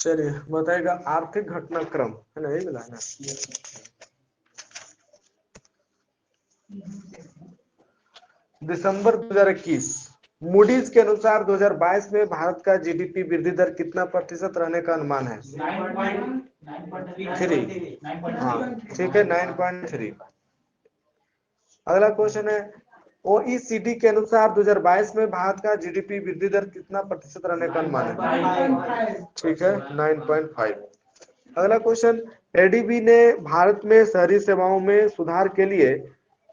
चलिए बताएगा आर्थिक घटनाक्रम है ना, यही मिला है ना। दिसंबर 2021 मूडीज के अनुसार 2022 में भारत का जीडीपी वृद्धि दर कितना प्रतिशत रहने का अनुमान है? 3। हाँ ठीक है, 9.3। अगला क्वेश्चन है ओईसीडी के अनुसार 2022 में भारत का जीडीपी वृद्धि दर कितना प्रतिशत रहने का अनुमान है? ठीक है, 9.5। अगला क्वेश्चन एडीबी ने भारत में शहरी सेवाओं में सुधार के लिए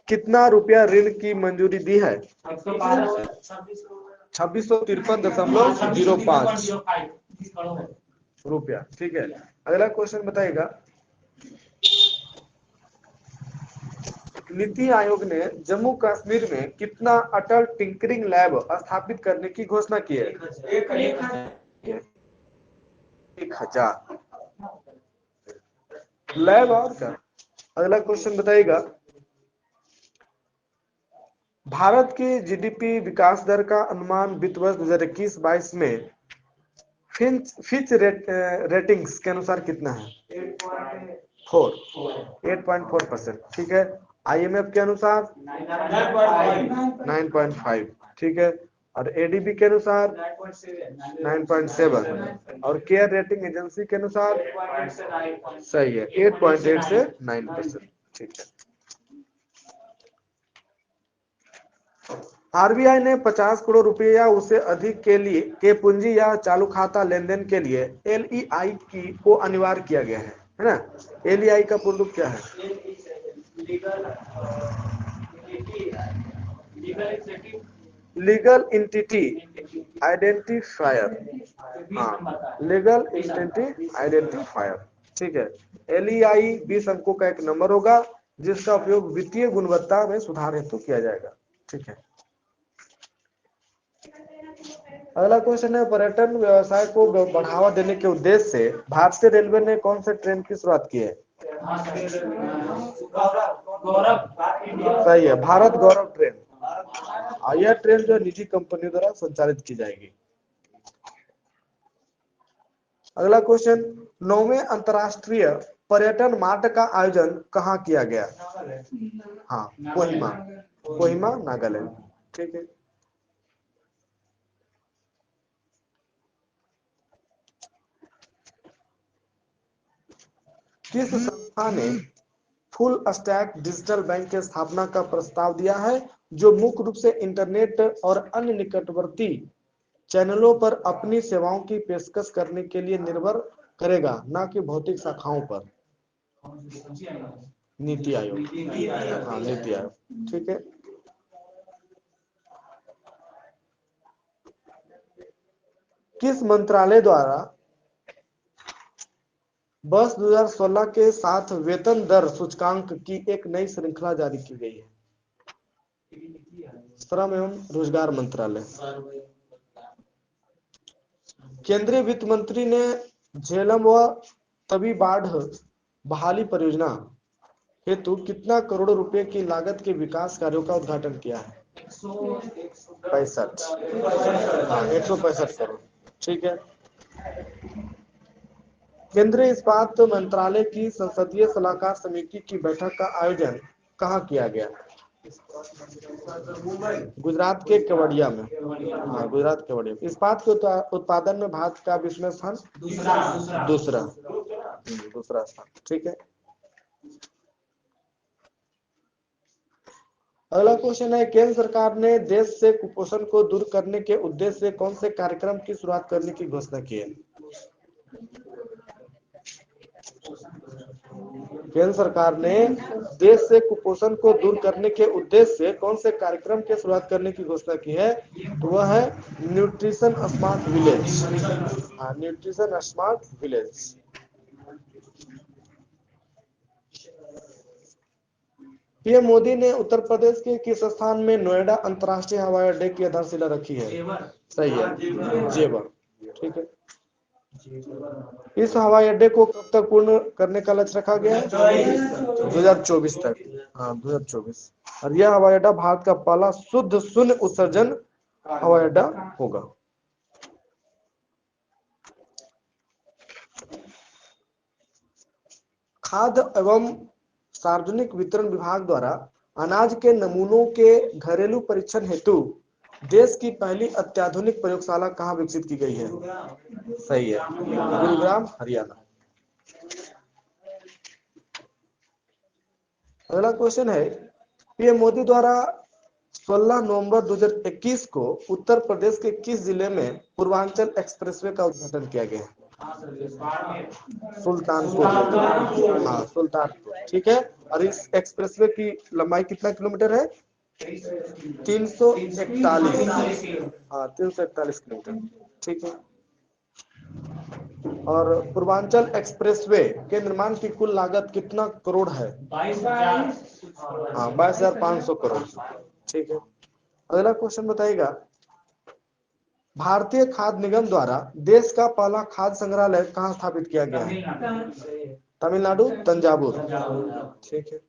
कितना रुपया ऋण की मंजूरी दी है? 2653.05 रुपया। ठीक है, अगला क्वेश्चन बताइएगा नीति आयोग ने जम्मू कश्मीर में कितना अटल टिंकरिंग लैब स्थापित करने की घोषणा की है? 1000 लैब। और क्या? अगला क्वेश्चन बताइएगा भारत की जीडीपी विकास दर का अनुमान वित्त वर्ष 2021-22 में फिच रेटिंग्स के अनुसार कितना है? 8.4%। ठीक है, आईएमएफ के अनुसार 9.5। ठीक है, और एडीबी के अनुसार 9.7 और केयर रेटिंग एजेंसी के अनुसार सही है 8.8 से 9%। ठीक है, आरबीआई ने 50 करोड़ रुपए या उससे अधिक के लिए के पूंजी या चालू खाता लेन देन के लिए एलईआई की को अनिवार्य किया गया है ना। एलईआई का पूर्ण रूप क्या है? Legal entity identifier. हाँ, लीगल एंटिटी आइडेंटिफायर। ठीक है, एलईआई 20 अंकों का एक नंबर होगा जिसका उपयोग वित्तीय गुणवत्ता में सुधार हेतु किया जाएगा। ठीक है, अगला क्वेश्चन है पर्यटन व्यवसाय को बढ़ावा देने के उद्देश्य से भारतीय रेलवे ने कौन से ट्रेन की शुरुआत की है? सही है, भारत गौरव ट्रेन। यह ट्रेन जो निजी कंपनी द्वारा संचालित की जाएगी। अगला क्वेश्चन 9वें अंतरराष्ट्रीय पर्यटन मार्ट का आयोजन कहाँ किया गया? हाँ, कोहिमा नागालैंड। ठीक है, किस संस्था ने फुल स्टैक डिजिटल बैंक की स्थापना का प्रस्ताव दिया है जो मुख्य रूप से इंटरनेट और अन्य निकटवर्ती चैनलों पर अपनी सेवाओं की पेशकश करने के लिए निर्भर करेगा, न कि भौतिक शाखाओं पर? नीति आयोग। हाँ, नीति आयोग। ठीक है, किस मंत्रालय द्वारा वर्ष 2016 के साथ वेतन दर सूचकांक की एक नई श्रृंखला जारी की गई है? श्रम एवं रोजगार मंत्रालय। केंद्रीय वित्त मंत्री ने झेलम व तवी बाढ़ बहाली परियोजना हेतु कितना करोड़ रुपए की लागत के विकास कार्यों का उद्घाटन किया है? 165। हाँ, 165 करोड़। ठीक है, केंद्रीय इस्पात मंत्रालय की संसदीय सलाहकार समिति की बैठक का आयोजन कहाँ किया गया? गुजरात के केवड़िया में। हाँ, गुजरात केवड़िया में। इस्पात के उत्पादन में भारत का विश्व स्थान दूसरा स्थान। ठीक है, अगला क्वेश्चन है केंद्र सरकार ने देश से कुपोषण को दूर करने के उद्देश्य से कौन से कार्यक्रम की शुरुआत करने की घोषणा की है? केंद्र सरकार ने देश से कुपोषण को दूर करने के उद्देश्य से कौन से कार्यक्रम की शुरुआत करने की घोषणा की है? तो वह है न्यूट्रिशन स्मार्ट विलेज। हाँ, nutrition smart village. PM Modi ने उत्तर प्रदेश के किस स्थान में नोएडा अंतर्राष्ट्रीय हवाई अड्डे की आधारशिला रखी है? सही है, जेवर। ठीक है, इस हवाई अड्डे को कब तक पूर्ण करने का लक्ष्य रखा गया है? 2024 तक। हाँ, 2024। और यह हवाई अड्डा भारत का पहला शुद्ध शून्य उत्सर्जन हवाई अड्डा होगा। खाद्य एवं सार्वजनिक वितरण विभाग द्वारा अनाज के नमूनों के घरेलू परीक्षण हेतु देश की पहली अत्याधुनिक प्रयोगशाला कहाँ विकसित की गई है? सही है, गुरुग्राम, हरियाणा। अगला क्वेश्चन है, पीएम मोदी द्वारा 16 नवंबर 2021 को उत्तर प्रदेश के किस जिले में पूर्वांचल एक्सप्रेसवे का उद्घाटन किया गया है? सुल्तानपुर। हाँ, सुल्तानपुर, ठीक है। और इस एक्सप्रेसवे की लंबाई कितना किलोमीटर है? 341। हाँ, 341 किलोमीटर, ठीक है। और पूर्वांचल एक्सप्रेसवे के निर्माण की कुल लागत कितना करोड़ है? 22,500 करोड़, ठीक है। अगला क्वेश्चन बताइएगा, भारतीय खाद्य निगम द्वारा देश का पहला खाद्य संग्रहालय कहाँ स्थापित किया गया है? तमिलनाडु, तंजावुर, ठीक है।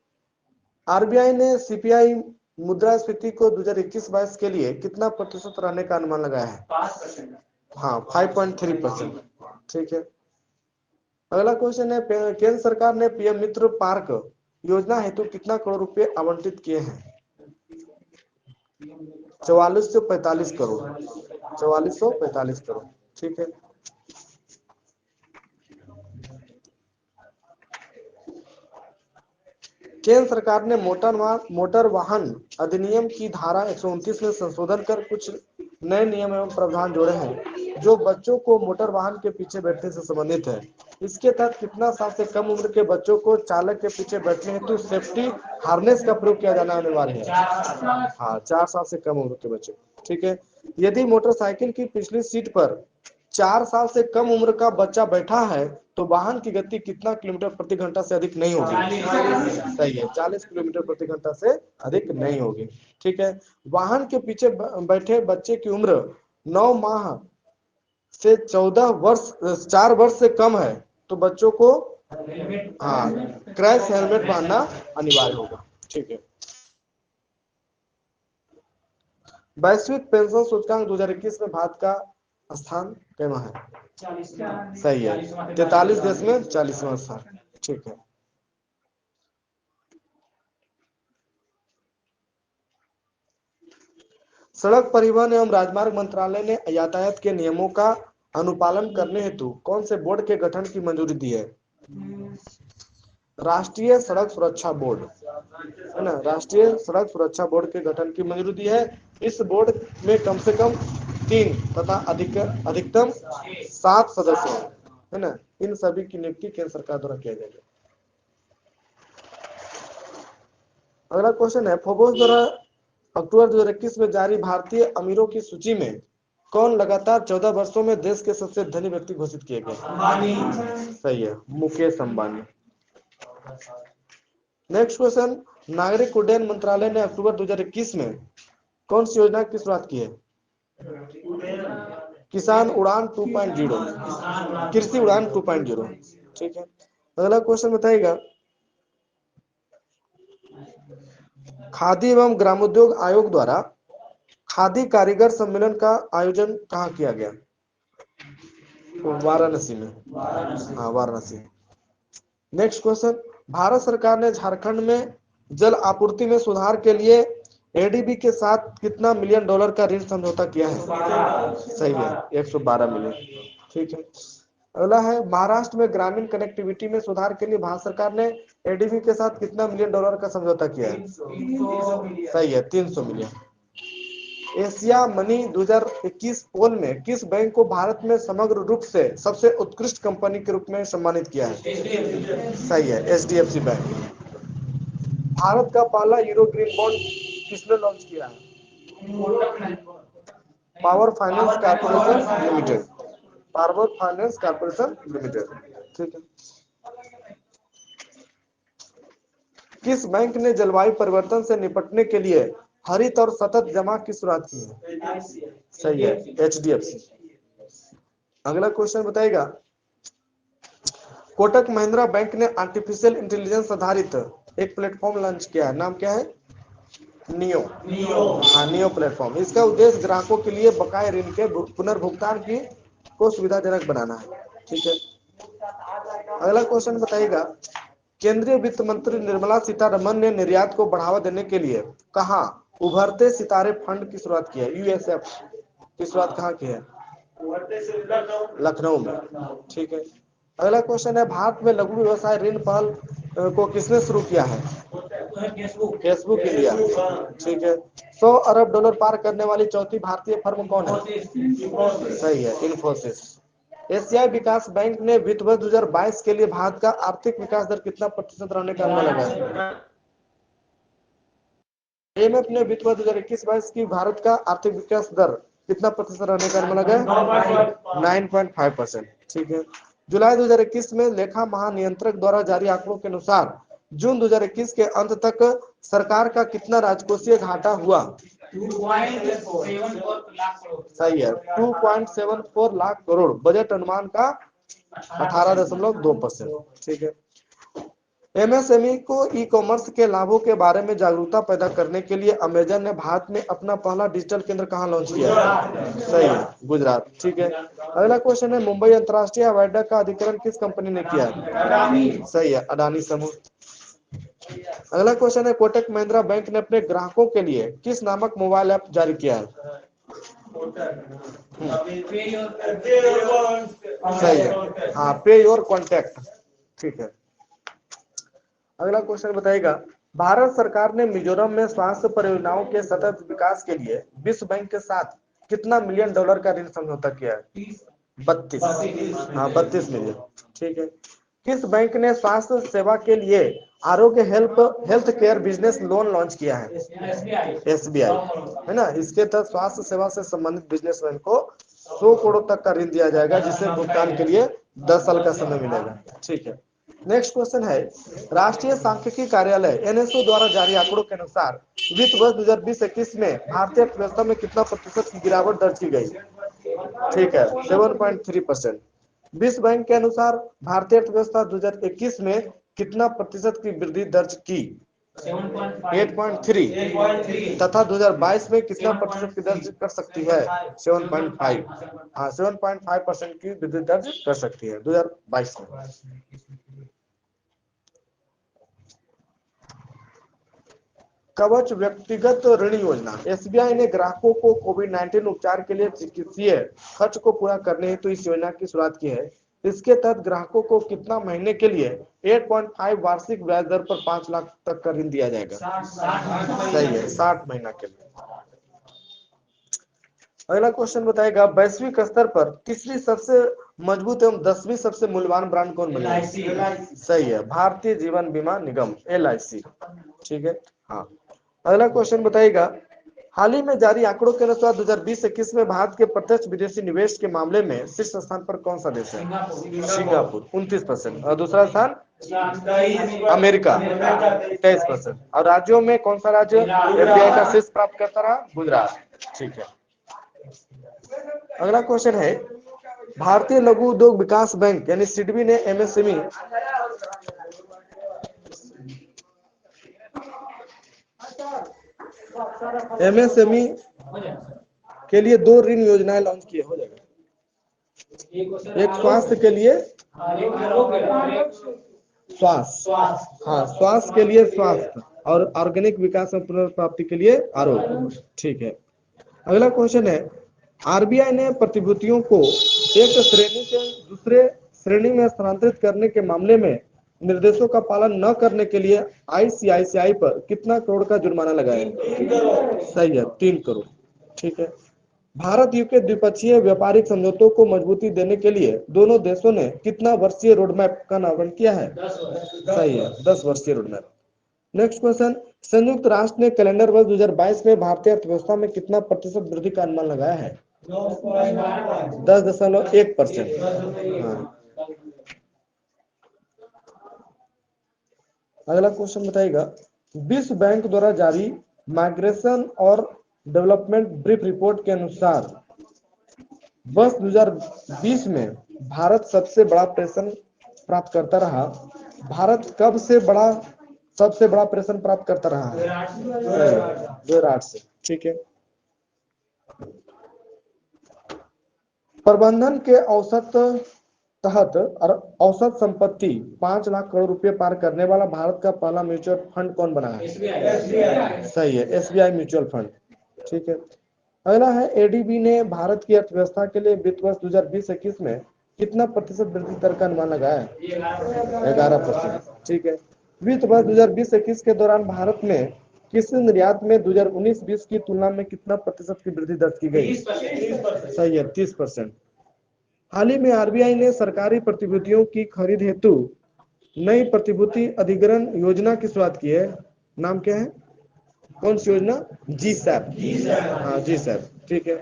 आरबीआई ने सीपीआई मुद्रास्फीति को 2021-22 के लिए कितना प्रतिशत रहने का अनुमान लगाया है? 5%। हाँ, 5.3%, ठीक है। अगला क्वेश्चन है, केंद्र सरकार ने पीएम मित्र पार्क योजना हेतु कितना करोड़ रुपए आवंटित किए हैं? 4445 करोड़, 4445 करोड़, ठीक है। केंद्र सरकार ने मोटर वाहन अधिनियम की धारा 129 में संशोधन कर कुछ नए नियम एवं प्रावधान जोड़े हैं जो बच्चों को मोटर वाहन के पीछे बैठने से संबंधित है। इसके तहत कितना साल से कम उम्र के बच्चों को चालक के पीछे बैठने हेतु सेफ्टी हार्नेस का प्रयोग किया जाना अनिवार्य है? हाँ, 4 साल से कम उम्र के बच्चे, ठीक है। यदि मोटरसाइकिल की पिछली सीट पर 4 साल से कम उम्र का बच्चा बैठा है तो वाहन की गति कितना किलोमीटर प्रति घंटा से अधिक नहीं होगी? सही है, 40 किलोमीटर प्रति घंटा से अधिक नहीं होगी, ठीक है। वाहन के पीछे बैठे बच्चे की उम्र 9 माह से 14 वर्ष 4 वर्ष से कम है तो बच्चों को हाँ क्रैश हेलमेट पहनना अनिवार्य होगा, ठीक है। वैश्विक पेंशन सूचकांक 2021 में भारत का स्थान कैमा है? सही है, 43 देश में 40वां स्थान, ठीक है। सड़क परिवहन एवं राजमार्ग मंत्रालय ने यातायात के नियमों का अनुपालन करने हेतु कौन से बोर्ड के गठन की मंजूरी दी है? राष्ट्रीय सड़क सुरक्षा बोर्ड, है ना, राष्ट्रीय सड़क सुरक्षा बोर्ड के गठन की मंजूरी दी है। इस बोर्ड में कम से कम 3 तथा अधिकतम 7 सदस्य है ना। इन सभी की नियुक्ति केंद्र सरकार द्वारा किया जाएगा। अगला क्वेश्चन है, फोर्ब्स द्वारा अक्टूबर 2021 में जारी भारतीय अमीरों की सूची में कौन लगातार 14 वर्षों में देश के सबसे धनी व्यक्ति घोषित किए गए? सही है, मुकेश अंबानी। नेक्स्ट क्वेश्चन, नागरिक उड्डयन मंत्रालय ने अक्टूबर 2021 में कौन सी योजना की शुरुआत की है? किसान उड़ान 2.0, कृषि उड़ान 2.0, ठीक है। अगला क्वेश्चन बताइएगा, खादी एवं ग्रामोद्योग आयोग द्वारा खादी कारीगर सम्मेलन का आयोजन कहाँ किया गया? वाराणसी में, हाँ वाराणसी। नेक्स्ट क्वेश्चन, भारत सरकार ने झारखंड में जल आपूर्ति में सुधार के लिए एडीबी के साथ कितना मिलियन डॉलर का ऋण समझौता किया है? सही है, 112 मिलियन, ठीक है। अगला है, महाराष्ट्र में ग्रामीण कनेक्टिविटी में सुधार के लिए भारत सरकार ने एडीबी के साथ कितना मिलियन डॉलर का समझौता किया है? सही है, 300 मिलियन। एशिया मनी 2021 पोल में किस बैंक को भारत में समग्र रूप से सबसे उत्कृष्ट कंपनी के रूप में सम्मानित किया है? सही है, एचडीएफसी बैंक। भारत का पहला यूरो ग्रीन बॉन्ड किसने लॉन्च किया है? Power finance corporation limited, power finance corporation limited, ठीक है। किस बैंक ने जलवायु परिवर्तन से निपटने के लिए हरित और सतत जमा की शुरुआत की है? सही है, एचडीएफसी। अगला क्वेश्चन बताइएगा, कोटक महिंद्रा बैंक ने आर्टिफिशियल इंटेलिजेंस आधारित एक प्लेटफॉर्म लॉन्च किया है, नाम क्या है? नियो। हाँ, नियो प्लेटफॉर्म। इसका उद्देश्य ग्राहकों के लिए बकाये ऋण के पुनर्भुगतान की को सुविधाजनक बनाना है, ठीक है। अगला क्वेश्चन बताइएगा, केंद्रीय वित्त मंत्री निर्मला सीतारमन ने निर्यात को बढ़ावा देने के लिए कहा उभरते सितारे फंड की शुरुआत की है, यूएसएफ की शुरुआत कहाँ की है? लखनऊ में। ठीक है। अगला क्वेश्चन है, भारत में लघु व्यवसाय ऋण पहल को किसने शुरू किया है? Facebook India. ठीक है। $100 अरब पार करने वाली चौथी भारतीय फर्म कौन है? सही है, इन्फोसिस। एशियाई विकास बैंक ने वित्त वर्ष 2022 के लिए भारत का आर्थिक विकास दर कितना प्रतिशत रहने का अनुमान लगाया? आईएमएफ ने वित्त वर्ष 2021-22 की भारत का आर्थिक विकास दर कितना प्रतिशत रहने का अनुमान लगाया? 9.5%। ठीक है। जुलाई 2021 में लेखा महानियंत्रक द्वारा जारी आंकड़ों के अनुसार जून 2021 के अंत तक सरकार का कितना राजकोषीय घाटा हुआ? 2.74 लाख करोड़। सही है, 2.74 लाख करोड़। बजट अनुमान का 18.2%। ठीक है। एमएसएमई को ई कॉमर्स के लाभों के बारे में जागरूकता पैदा करने के लिए अमेजन ने भारत में अपना पहला डिजिटल केंद्र कहां लॉन्च किया? सही है, गुजरात। ठीक है। अगला क्वेश्चन है, मुंबई अंतरराष्ट्रीय हवाई अड्डा का अधिग्रहण किस कंपनी ने किया? सही है, अडानी समूह। अगला क्वेश्चन है, कोटक महिंद्रा बैंक ने अपने ग्राहकों के लिए किस नामक मोबाइल ऐप जारी किया है? सही है, हाँ, पे योर कॉन्टैक्ट। ठीक है। अगला क्वेश्चन बताइएगा, भारत सरकार ने मिजोरम में स्वास्थ्य परियोजनाओं के सतत विकास के लिए विश्व बैंक के साथ कितना मिलियन डॉलर का ऋण समझौता किया है? 32। हाँ, 32 मिलियन। ठीक है। किस बैंक ने स्वास्थ्य सेवा के लिए आरोग्य health care business loan launch किया है? एसबीआई, है ना। इसके तहत स्वास्थ्य सेवा से संबंधित बिजनेसमैन को 100 करोड़ तक का ऋण दिया जाएगा, जिसे भुगतान के लिए 10 साल का समय मिलेगा। ठीक है। नेक्स्ट क्वेश्चन है, राष्ट्रीय सांख्यिकी कार्यालय एनएसओ द्वारा जारी आंकड़ों के अनुसार वित्त वर्ष 2020-21 में भारतीय अर्थव्यवस्था में कितना प्रतिशत की गिरावट दर्ज की गई? ठीक है, 7.3%। विश्व बैंक के अनुसार भारतीय अर्थव्यवस्था 2021 में कितना प्रतिशत की वृद्धि दर्ज की? 8.3। तथा 2022 में कितना प्रतिशत की दर्ज कर सकती है? 7.5। हाँ, 7.5% की वृद्धि दर्ज कर सकती है 2022 में। कवच व्यक्तिगत ऋण योजना, एसबीआई ने ग्राहकों को कोविड-19 उपचार के लिए चिकित्सीय खर्च को पूरा करने हेतु इस योजना की शुरुआत की है। इसके तहत ग्राहकों को कितना महीने के लिए 8.5 वार्षिक ब्याज दर पर 5 लाख तक का ऋण दिया जाएगा? सही है, 60 महीना के लिए। अगला क्वेश्चन बताएगा, वैश्विक स्तर पर तीसरी सबसे मजबूत एवं 10वीं सबसे मूल्यवान ब्रांड कौन बनेगा? सही है, भारतीय जीवन बीमा निगम, LIC। ठीक है। हाँ। अगला क्वेश्चन बताइएगा, हाल ही में जारी आंकड़ों के अनुसार 2020-21 में भारत के प्रत्यक्ष विदेशी निवेश के मामले में शीर्ष स्थान पर कौन सा देश है? सिंगापुर, 29%। और दूसरा स्थान अमेरिका, 23%। और राज्यों में कौन सा राज्य एफडीआई का शीर्ष प्राप्त करता रहा? गुजरात। ठीक है। अगला क्वेश्चन है, भारतीय लघु उद्योग विकास बैंक यानी सिडबी ने एमएसएमई के लिए 2 ऋण योजनाएं लॉन्च किए। हो जाएगा, एक स्वास्थ्य के लिए, स्वास्थ्य, हाँ, स्वास्थ्य के लिए स्वास्थ्य, और ऑर्गेनिक विकास और पुनर्प्राप्ति के लिए आरोग्य। ठीक है। अगला क्वेश्चन है, आरबीआई ने प्रतिभूतियों को एक श्रेणी से दूसरे श्रेणी में स्थानांतरित करने के मामले में निर्देशों का पालन न करने के लिए आईसीआईसीआई पर कितना करोड़ का जुर्माना लगाया? सही है, 3 करोड़। ठीक है। भारत यूके द्विपक्षीय व्यापारिक समझौतों को मजबूती देने के लिए दोनों देशों ने कितना वर्षीय रोडमैप का अनावरण किया है? 10 वर्ष। सही है, 10 वर्षीय रोडमैप। नेक्स्ट क्वेश्चन, संयुक्त राष्ट्र ने कैलेंडर वर्ष 2022 में भारतीय अर्थव्यवस्था में कितना प्रतिशत वृद्धि का अनुमान लगाया है? 10.1%। हाँ। अगला क्वेश्चन बताइएगा, विश्व बैंक द्वारा जारी माइग्रेशन और डेवलपमेंट ब्रीफ रिपोर्ट के अनुसार वर्ष 2020 में भारत सबसे बड़ा प्रेषण प्राप्त करता रहा। भारत कब से सबसे बड़ा प्रेषण प्राप्त करता रहा है? 2008 से। ठीक है। प्रबंधन के औसत तहत और औसत संपत्ति 5 लाख करोड़ रुपए पार करने वाला भारत का पहला म्यूचुअल फंड कौन बना है? सही है, एसबीआई म्यूचुअल फंड। ठीक है। अगला है, एडीबी ने भारत की अर्थव्यवस्था के लिए वित्त वर्ष 2020-21 में कितना प्रतिशत वृद्धि दर का अनुमान लगाया है? 11%। ठीक है। वित्त वर्ष 2020-21 के दौरान भारत में कृषि निर्यात में 2019-20 की तुलना में कितना प्रतिशत की वृद्धि दर्ज की गई? सही है, 30%। हाल ही में आरबीआई ने सरकारी प्रतिभूतियों की खरीद हेतु नई प्रतिभूति अधिग्रहण योजना की शुरुआत की है। नाम क्या है? कौन सी योजना? जी सैप। हाँ, जी सैप। ठीक है।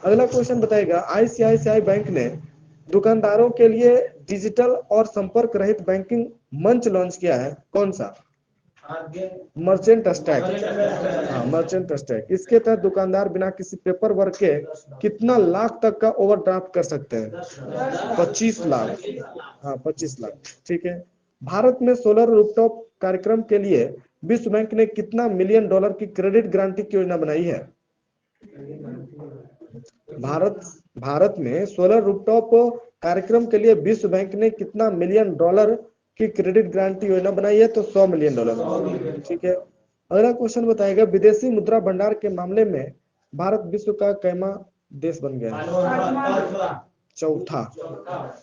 अगला क्वेश्चन बताएगा, आईसीआईसीआई बैंक ने दुकानदारों के लिए डिजिटल और संपर्क रहित बैंकिंग मंच लॉन्च किया है, कौन सा? Merchant stack. हाँ, मर्चेंट स्टैक। इसके तहत दुकानदार बिना किसी पेपर वर्क के कितना लाख तक का ओवरड्राफ्ट कर सकते हैं? 25 लाख। हाँ, 25 लाख। ठीक है। भारत में सोलर रूफटॉप कार्यक्रम के लिए विश्व बैंक ने कितना मिलियन डॉलर की क्रेडिट गारंटी की योजना बनाई है? भारत भारत में सोलर रूफटॉप कार्यक्रम के लिए विश्व बैंक ने कितना मिलियन डॉलर की क्रेडिट गारंटी योजना बनाई है? तो 100 मिलियन डॉलर। ठीक है। अगला क्वेश्चन बताएगा, विदेशी मुद्रा भंडार के मामले में भारत विश्व का कैमा देश बन गया है? चौथा।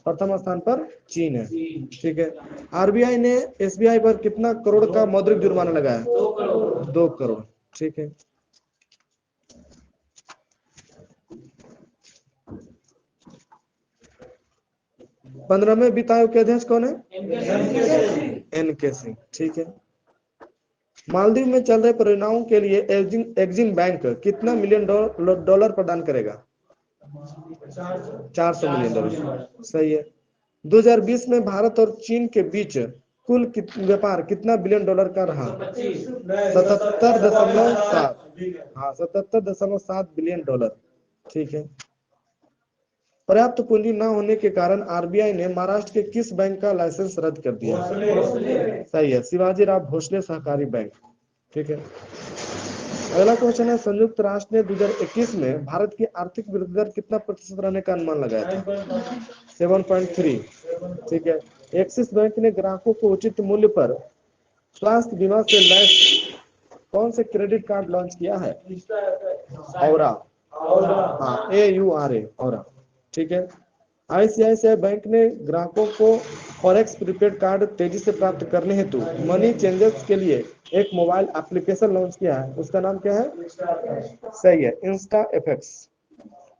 प्रथम स्थान पर चीन है। ठीक है। आरबीआई ने एसबीआई पर कितना करोड़ का मौद्रिक जुर्माना लगाया? 2 करोड़। ठीक है। 15वें वित्त आयोग के अध्यक्ष कौन है? एनके सिंह। ठीक है। मालदीव में चल रहे परियोजनाओं के लिए एग्जिम बैंक कितना मिलियन डॉलर प्रदान करेगा? 400 मिलियन डॉलर। सही है। 2020 में भारत और चीन के बीच कुल व्यापार कितना बिलियन डॉलर का रहा? 77.7। हाँ, 77.7 बिलियन डॉलर। ठीक है। पर्याप्त पूंजी न होने के कारण आरबीआई ने महाराष्ट्र के किस बैंक का लाइसेंस रद्द कर दिया? सही है, शिवाजीराव भोसले सहकारी बैंक। ठीक है। अगला क्वेश्चन है, संयुक्त राष्ट्र ने 2021 में भारत की आर्थिक वृद्धि दर कितना प्रतिशत रहने का अनुमान लगाया था? 7.3। ठीक है। एक्सिस बैंक ने ग्राहकों को उचित मूल्य पर स्वास्थ्य बीमा से लैस कौन से क्रेडिट कार्ड लॉन्च किया है? औरा। हाँ, AURA, औरा। ठीक है। आईसीआईसीआई बैंक ने ग्राहकों को फॉरेक्स प्रीपेड कार्ड तेजी से प्राप्त करने हेतु मनी चेंजेस के लिए एक मोबाइल एप्लीकेशन लॉन्च किया है, उसका नाम क्या है? सही है, इंस्टा एफएक्स।